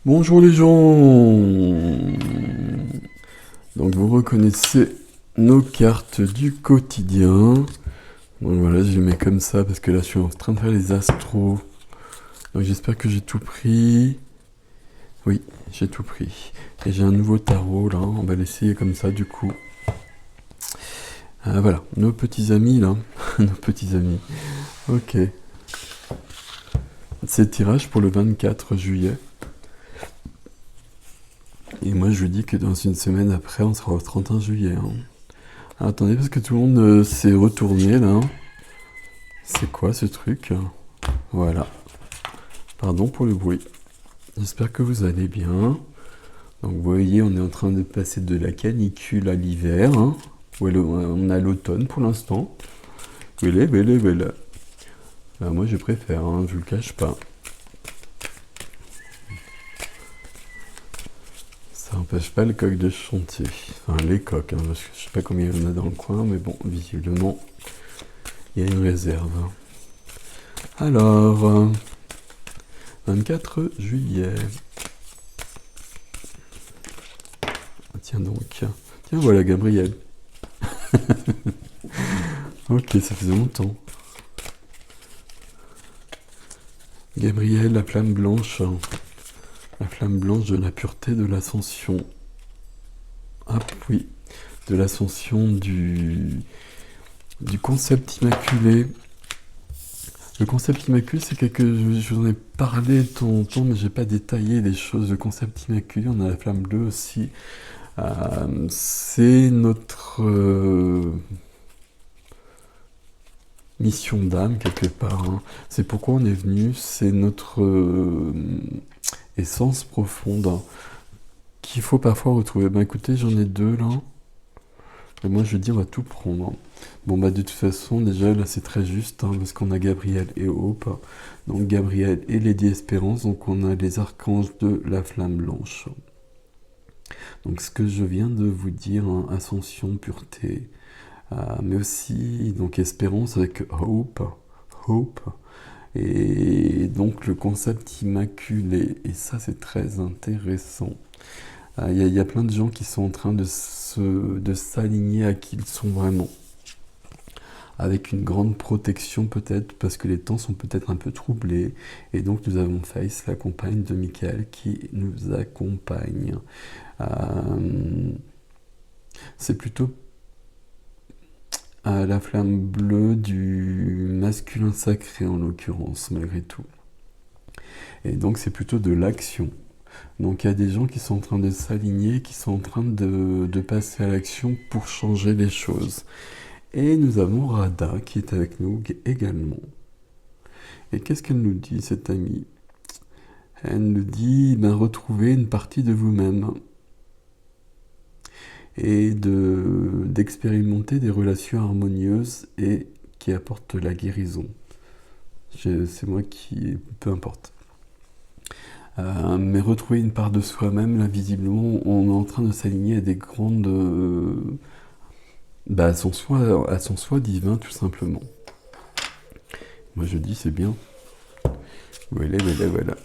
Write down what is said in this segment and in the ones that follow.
Bonjour les gens. Donc vous reconnaissez nos cartes du quotidien. Donc voilà, je les mets comme ça parce que là je suis en train de faire les astros. Donc j'espère que j'ai tout pris. Oui, j'ai tout pris. Et j'ai un nouveau tarot là, on va l'essayer comme ça du coup. Voilà, nos petits amis là. Nos petits amis. Ok. C'est le tirage pour le 24 juillet. Et moi je lui dis que dans une semaine après on sera au 31 juillet. Hein. Ah, attendez parce que tout le monde s'est retourné là. C'est quoi ce truc? Voilà. Pardon pour le bruit. J'espère que vous allez bien. Donc vous voyez, on est en train de passer de la canicule à l'hiver. Hein. Ouais, on a l'automne pour l'instant. Voilà, voilà, voilà. Moi je préfère, hein, je vous le cache pas. Ça n'empêche pas le coq de chanter. Enfin les coqs, hein, parce que je sais pas combien il y en a dans le coin, mais bon, visiblement, il y a une réserve. Alors, 24 juillet. Tiens donc. Tiens, voilà Gabriel. Ok, ça faisait longtemps. Gabriel, la flamme blanche. La flamme blanche de la pureté de l'ascension. Ah oui, de l'ascension du concept immaculé. Le concept immaculé, c'est quelque. Je vous en ai parlé tantôt, mais j'ai pas détaillé les choses. Le concept immaculé, on a la flamme bleue aussi. C'est notre mission d'âme quelque part. Hein. C'est pourquoi on est venu. C'est notre essence profonde hein, qu'il faut parfois retrouver. Ben écoutez, j'en ai deux là. Et moi je dis on va tout prendre. Bon bah de toute façon déjà là c'est très juste hein, parce qu'on a Gabriel et Hope. Donc Gabriel et Lady Espérance. Donc on a les archanges de la flamme blanche. Donc ce que je viens de vous dire, hein, ascension, pureté, mais aussi donc espérance avec hope, hope, et donc le concept immaculé. Et ça c'est très intéressant. Il y a plein de gens qui sont en train de s'aligner à qui ils sont vraiment. Avec une grande protection peut-être, parce que les temps sont peut-être un peu troublés. Et donc nous avons Faith, la compagne de Michael, qui nous accompagne. C'est plutôt la flamme bleue du masculin sacré en l'occurrence, malgré tout. Et donc c'est plutôt de l'action. Donc il y a des gens qui sont en train de s'aligner, qui sont en train de passer à l'action pour changer les choses. Et nous avons Radha qui est avec nous également. Et qu'est-ce qu'elle nous dit, cette amie? Elle nous dit, retrouvez une partie de vous-même. Et d'expérimenter des relations harmonieuses et qui apportent la guérison. C'est moi qui... peu importe. Mais retrouver une part de soi-même, là, visiblement, on est en train de s'aligner à des grandes... à son soi divin, tout simplement. Moi, je dis, c'est bien. Voilà, voilà, voilà.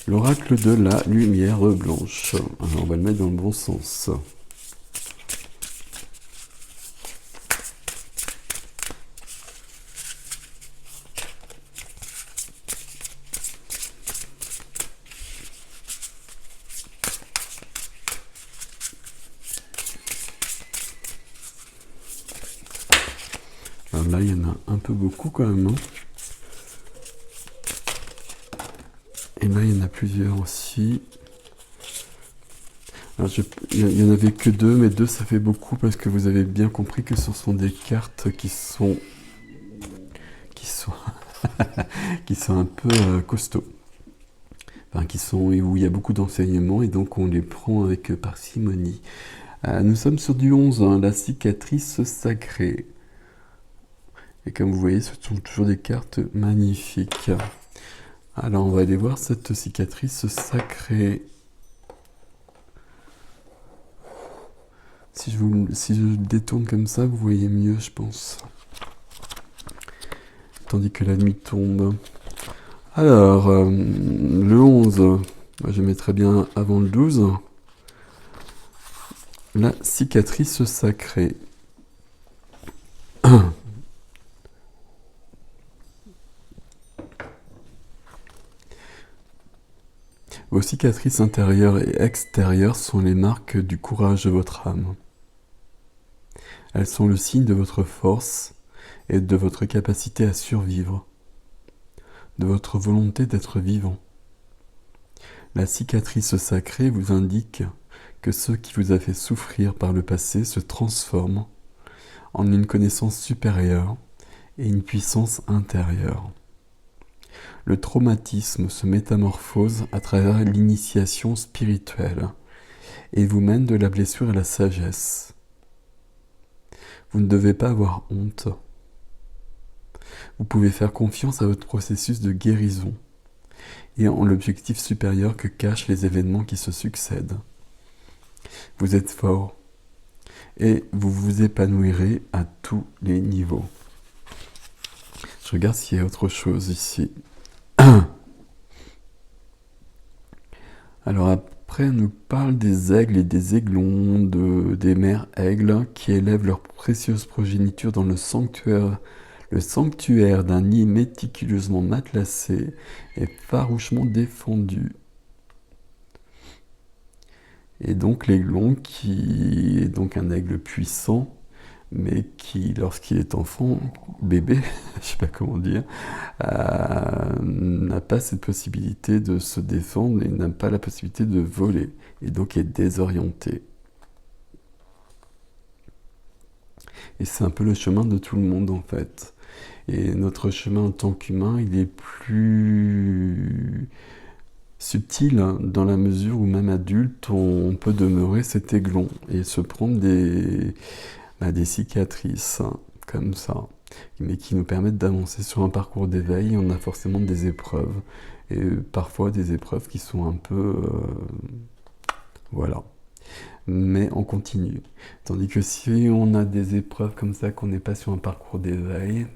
L'oracle de la lumière blanche. Alors, on va le mettre dans le bon sens. Alors là, il y en a un peu beaucoup quand même. Hein. Et là, il y en a plusieurs aussi. Alors, il n'y en avait que deux, mais deux, ça fait beaucoup parce que vous avez bien compris que ce sont des cartes qui sont qui sont un peu costauds. Enfin, où il y a beaucoup d'enseignements et donc on les prend avec parcimonie. Nous sommes sur du 11, hein, la cicatrice sacrée. Et comme vous voyez, ce sont toujours des cartes magnifiques. Alors on va aller voir cette cicatrice sacrée. Si je détourne comme ça, vous voyez mieux, je pense. Tandis que la nuit tombe. Alors, le 11, Moi, je mettrais bien avant le 12. La cicatrice sacrée. Vos cicatrices intérieures et extérieures sont les marques du courage de votre âme. Elles sont le signe de votre force et de votre capacité à survivre, de votre volonté d'être vivant. La cicatrice sacrée vous indique que ce qui vous a fait souffrir par le passé se transforme en une connaissance supérieure et une puissance intérieure. Le traumatisme se métamorphose à travers l'initiation spirituelle et vous mène de la blessure à la sagesse. Vous ne devez pas avoir honte. Vous pouvez faire confiance à votre processus de guérison et en l'objectif supérieur que cachent les événements qui se succèdent. Vous êtes fort et vous vous épanouirez à tous les niveaux. Je regarde s'il y a autre chose ici. Alors après, on nous parle des aigles et des aiglons, des mères aigles qui élèvent leur précieuse progéniture dans le sanctuaire d'un nid méticuleusement matelassé et farouchement défendu. Et donc l'aiglon, qui est donc un aigle puissant, mais qui, lorsqu'il est enfant, bébé, je sais pas comment dire, n'a pas cette possibilité de se défendre et n'a pas la possibilité de voler, et donc est désorienté. Et c'est un peu le chemin de tout le monde en fait. Et notre chemin en tant qu'humain, il est plus subtil dans la mesure où même adulte, on peut demeurer cet aiglon et se prendre des cicatrices comme ça, mais qui nous permettent d'avancer sur un parcours d'éveil. On a forcément des épreuves, et parfois des épreuves qui sont un peu... voilà. Mais on continue. Tandis que si on a des épreuves comme ça, qu'on n'est pas sur un parcours d'éveil,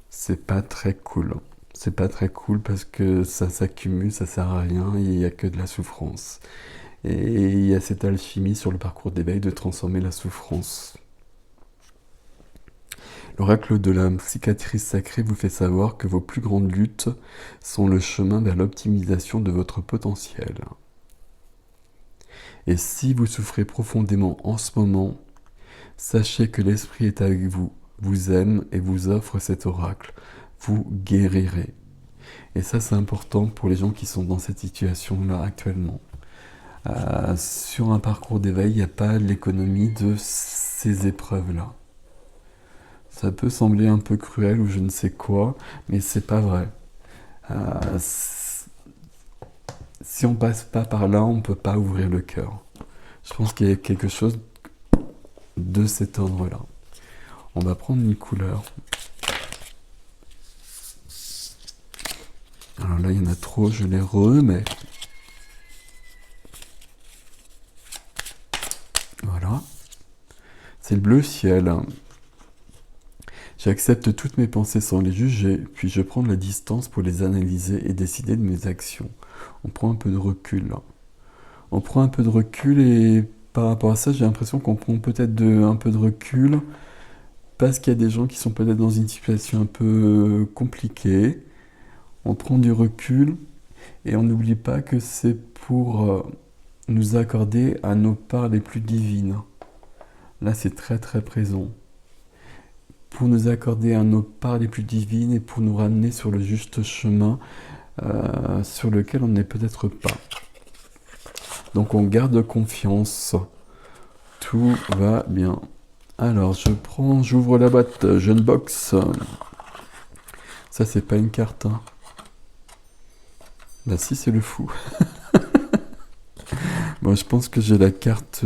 c'est pas très cool. C'est pas très cool parce que ça s'accumule, ça sert à rien, et il n'y a que de la souffrance. Et il y a cette alchimie sur le parcours d'éveil de transformer la souffrance. L'oracle de la cicatrice sacrée vous fait savoir que vos plus grandes luttes sont le chemin vers l'optimisation de votre potentiel. Et si vous souffrez profondément en ce moment, sachez que l'esprit est avec vous, vous aime et vous offre cet oracle. Vous guérirez. Et ça, c'est important pour les gens qui sont dans cette situation-là actuellement. Sur un parcours d'éveil, il n'y a pas l'économie de ces épreuves-là. Ça peut sembler un peu cruel ou je ne sais quoi, mais c'est pas vrai. Si on passe pas par là, on peut pas ouvrir le cœur. Je pense qu'il y a quelque chose de cet ordre-là. On va prendre une couleur. Alors là, il y en a trop, je les remets. Voilà. C'est le bleu ciel. J'accepte toutes mes pensées sans les juger, puis je prends de la distance pour les analyser et décider de mes actions. On prend un peu de recul là. On prend un peu de recul et par rapport à ça, j'ai l'impression qu'on prend peut-être un peu de recul parce qu'il y a des gens qui sont peut-être dans une situation un peu compliquée. On prend du recul et on n'oublie pas que c'est pour nous accorder à nos parts les plus divines. Là, c'est très très présent. Pour nous accorder à nos parts les plus divines et pour nous ramener sur le juste chemin sur lequel on n'est peut-être pas. Donc on garde confiance. Tout va bien. Alors j'ouvre la boîte, jeune box. Ça c'est pas une carte. Hein. Bah si, c'est le fou. Bon, je pense que j'ai la carte...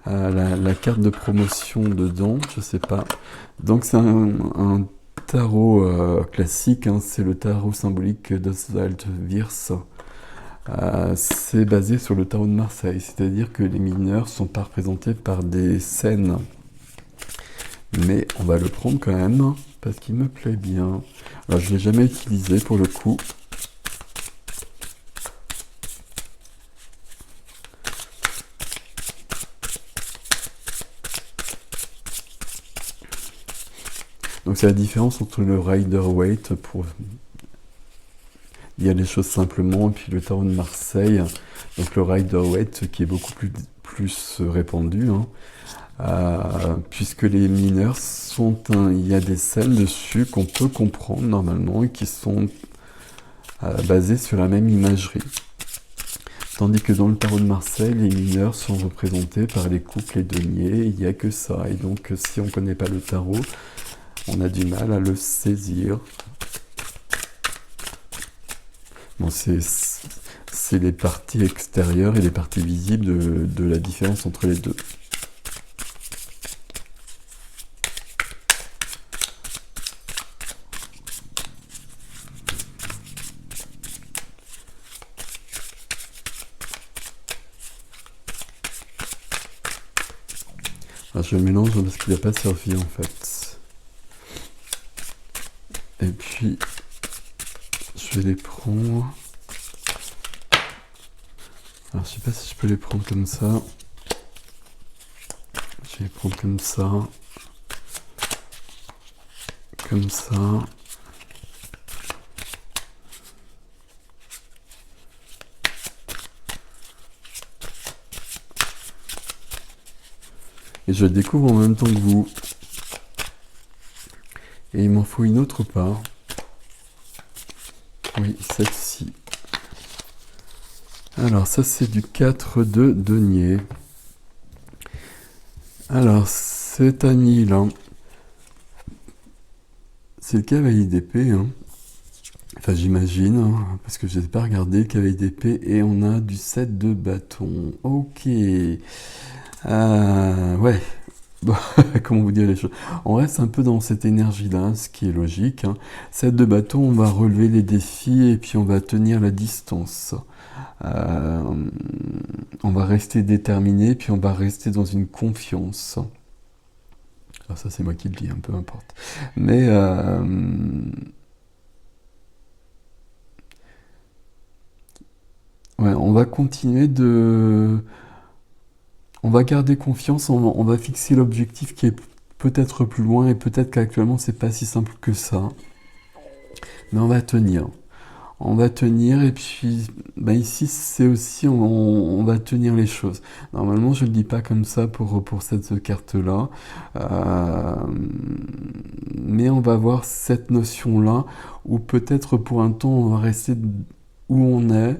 la carte de promotion dedans, je sais pas. Donc c'est un tarot classique, hein, c'est le tarot symbolique d'Oswald Wirth. C'est basé sur le tarot de Marseille, c'est-à-dire que les mineurs sont pas représentés par des scènes. Mais on va le prendre quand même, parce qu'il me plaît bien. Alors je l'ai jamais utilisé pour le coup. c'est la différence entre le Rider-Waite, pour dire les choses simplement, et puis le tarot de Marseille. Donc le Rider-Waite qui est beaucoup plus répandu, hein, puisque les mineurs il y a des scènes dessus qu'on peut comprendre normalement et qui sont basées sur la même imagerie. Tandis que dans le tarot de Marseille, les mineurs sont représentés par les couples et deniers, il n'y a que ça. Et donc si on ne connaît pas le tarot, on a du mal à le saisir. Bon, c'est les parties extérieures et les parties visibles de la différence entre les deux. Alors, je mélange parce qu'il n'a pas servi en fait. Et puis, je vais les prendre. Alors, je sais pas si je peux les prendre comme ça. Je vais les prendre comme ça. Comme ça. Et je le découvre en même temps que vous. Et il m'en faut une autre part. Oui, celle-ci. Alors, ça, c'est du 4 de denier. Alors, cet ami-là, c'est le cavalier d'épée. Hein. Enfin, j'imagine, hein, parce que je n'ai pas regardé le cavalier d'épée. Et on a du 7 de bâton. Ok. Ouais. Bon, comment vous dire les choses? On reste un peu dans cette énergie-là, ce qui est logique. Hein. 7 de bâton, on va relever les défis et puis on va tenir la distance. On va rester déterminé, puis on va rester dans une confiance. Alors ça, c'est moi qui le dis, hein, peu importe. Mais ouais, on va continuer on va garder confiance, on va fixer l'objectif qui est peut-être plus loin, et peut-être qu'actuellement, c'est pas si simple que ça. Mais on va tenir. On va tenir, et puis ici c'est aussi on va tenir les choses. Normalement je ne le dis pas comme ça pour cette carte-là, mais on va avoir cette notion-là où peut-être pour un temps on va rester où on est,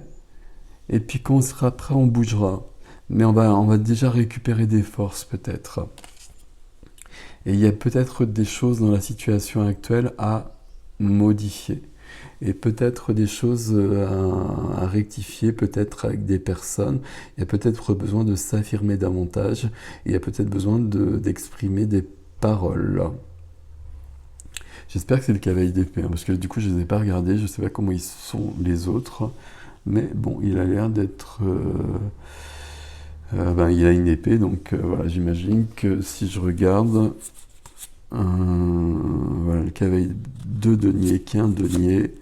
et puis quand on sera prêt on bougera. Mais on va déjà récupérer des forces peut-être. Et il y a peut-être des choses dans la situation actuelle à modifier. Et peut-être des choses à rectifier, peut-être avec des personnes. Il y a peut-être besoin de s'affirmer davantage. Il y a peut-être besoin d'exprimer des paroles. J'espère que c'est le cavalier d'épée, hein, parce que du coup je ne les ai pas regardés, je ne sais pas comment ils sont les autres. Mais bon, il a l'air d'être... il a une épée, donc voilà, j'imagine que si je regarde... voilà, le cavalier de denier qui a un denier,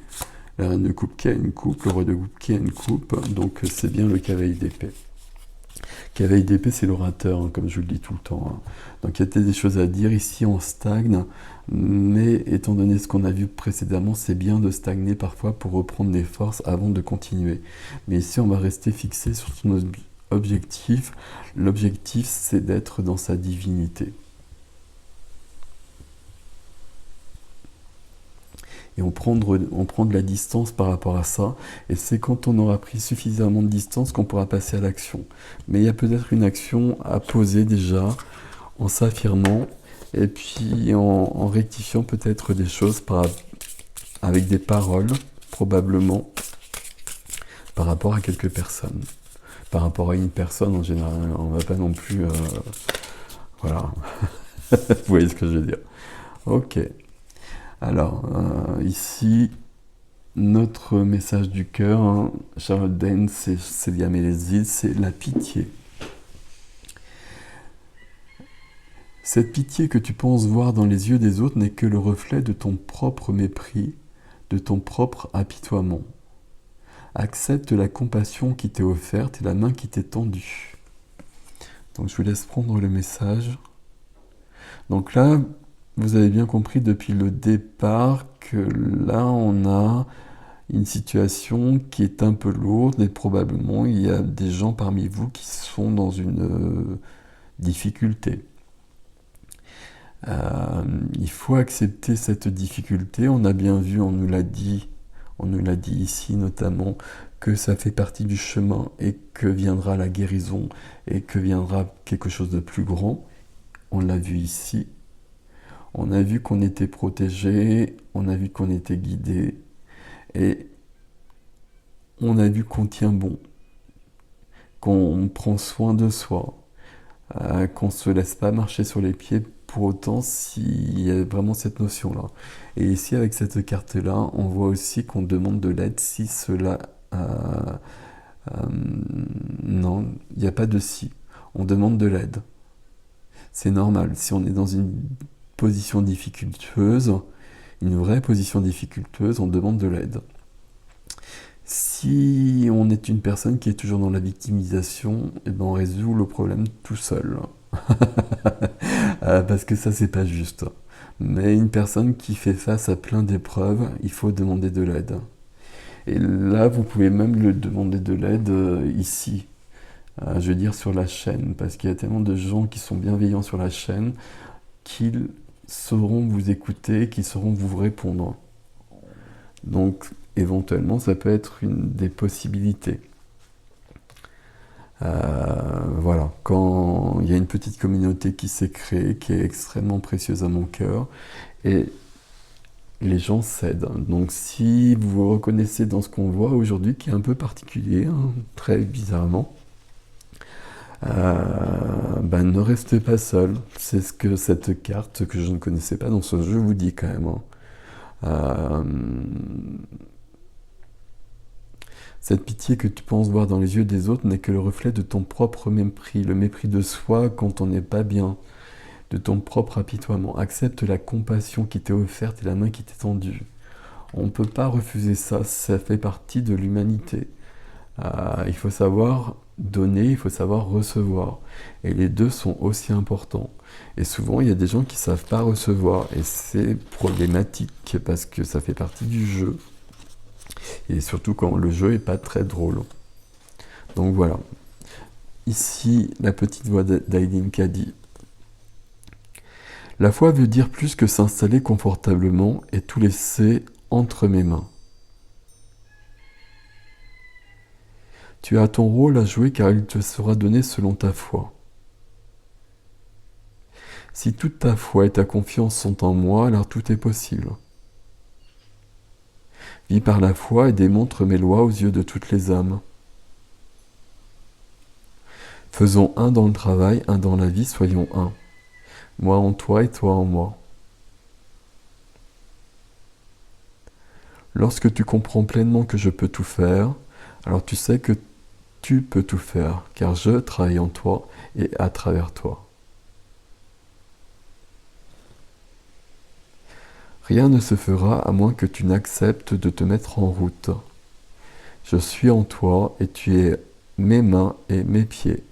la reine de coupe qui a une coupe, le roi de coupe qui a une coupe, donc c'est bien le cavalier d'épée. Cavalier d'épée, c'est l'orateur, hein, comme je le dis tout le temps. Hein. Donc il y a peut-être des choses à dire, ici on stagne, mais étant donné ce qu'on a vu précédemment, c'est bien de stagner parfois pour reprendre des forces avant de continuer. Mais ici on va rester fixé sur son objectif. L'objectif, c'est d'être dans sa divinité. Et on prend de la distance par rapport à ça, et c'est quand on aura pris suffisamment de distance qu'on pourra passer à l'action. Mais il y a peut-être une action à poser déjà, en s'affirmant, et puis en rectifiant peut-être des choses avec des paroles, probablement, par rapport à quelques personnes. Par rapport à une personne, en général, on va pas non plus... voilà. Vous voyez ce que je veux dire. Ok. Alors, ici, notre message du cœur, hein, Charlotte Dane, c'est Célia Méléside, c'est la pitié. Cette pitié que tu penses voir dans les yeux des autres n'est que le reflet de ton propre mépris, de ton propre apitoiement. Accepte la compassion qui t'est offerte et la main qui t'est tendue. Donc je vous laisse prendre le message. Donc là, vous avez bien compris depuis le départ que là, on a une situation qui est un peu lourde et probablement il y a des gens parmi vous qui sont dans une difficulté. Il faut accepter cette difficulté. On a bien vu, on nous l'a dit ici notamment, que ça fait partie du chemin et que viendra la guérison et que viendra quelque chose de plus grand. On l'a vu ici. On a vu qu'on était protégé, on a vu qu'on était guidé et on a vu qu'on tient bon, qu'on prend soin de soi, qu'on ne se laisse pas marcher sur les pieds pour autant s'il y a vraiment cette notion-là. Et ici, avec cette carte-là, on voit aussi qu'on demande de l'aide si cela... non, il n'y a pas de si. On demande de l'aide. C'est normal. Si on est dans une position difficultueuse, une vraie position difficultueuse, on demande de l'aide. Si on est une personne qui est toujours dans la victimisation, eh ben on résout le problème tout seul. Parce que ça, c'est pas juste. Mais une personne qui fait face à plein d'épreuves, il faut demander de l'aide. Et là, vous pouvez même le demander de l'aide ici, je veux dire sur la chaîne, parce qu'il y a tellement de gens qui sont bienveillants sur la chaîne qu'ils sauront vous écouter, qu'ils sauront vous répondre. Donc, éventuellement, ça peut être une des possibilités. Voilà, quand il y a une petite communauté qui s'est créée, qui est extrêmement précieuse à mon cœur, et les gens s'aident. Donc si vous vous reconnaissez dans ce qu'on voit aujourd'hui, qui est un peu particulier, hein, très bizarrement, ne restez pas seul. C'est ce que cette carte que je ne connaissais pas dans ce jeu vous dit quand même. Hein. Cette pitié que tu penses voir dans les yeux des autres n'est que le reflet de ton propre mépris, le mépris de soi quand on n'est pas bien, de ton propre apitoiement. Accepte la compassion qui t'est offerte et la main qui t'est tendue. On ne peut pas refuser ça, ça fait partie de l'humanité. Il faut savoir donner, il faut savoir recevoir. Et les deux sont aussi importants. Et souvent, il y a des gens qui ne savent pas recevoir. Et c'est problématique parce que ça fait partie du jeu. Et surtout quand le jeu n'est pas très drôle. Donc voilà. Ici, la petite voix d'Aïdine qui a dit: la foi veut dire plus que s'installer confortablement et tout laisser entre mes mains. Tu as ton rôle à jouer car il te sera donné selon ta foi. Si toute ta foi et ta confiance sont en moi, alors tout est possible. Vis par la foi et démontre mes lois aux yeux de toutes les âmes. Faisons un dans le travail, un dans la vie, soyons un. Moi en toi et toi en moi. Lorsque tu comprends pleinement que je peux tout faire, alors tu sais que tu peux tout faire, car je travaille en toi et à travers toi. Rien ne se fera à moins que tu n'acceptes de te mettre en route. Je suis en toi et tu es mes mains et mes pieds.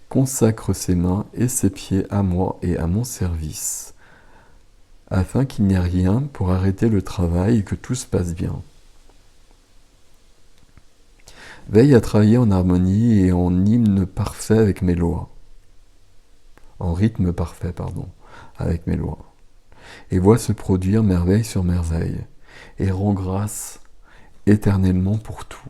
Consacre ses mains et ses pieds à moi et à mon service, afin qu'il n'y ait rien pour arrêter le travail et que tout se passe bien. Veille à travailler en harmonie et en hymne parfait avec mes lois. En rythme parfait, avec mes lois. Et vois se produire merveille sur merveille, et rends grâce éternellement pour tout.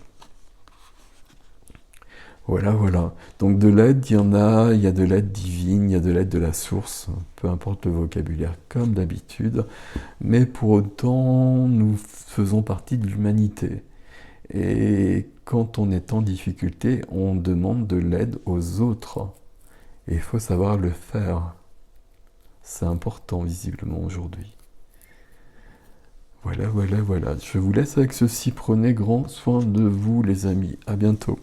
Voilà, voilà. Donc de l'aide, il y a de l'aide divine, il y a de l'aide de la source, peu importe le vocabulaire, comme d'habitude, mais pour autant, nous faisons partie de l'humanité. Et quand on est en difficulté, on demande de l'aide aux autres. Et il faut savoir le faire. C'est important, visiblement, aujourd'hui. Voilà, voilà, voilà. Je vous laisse avec ceci. Prenez grand soin de vous, les amis. À bientôt.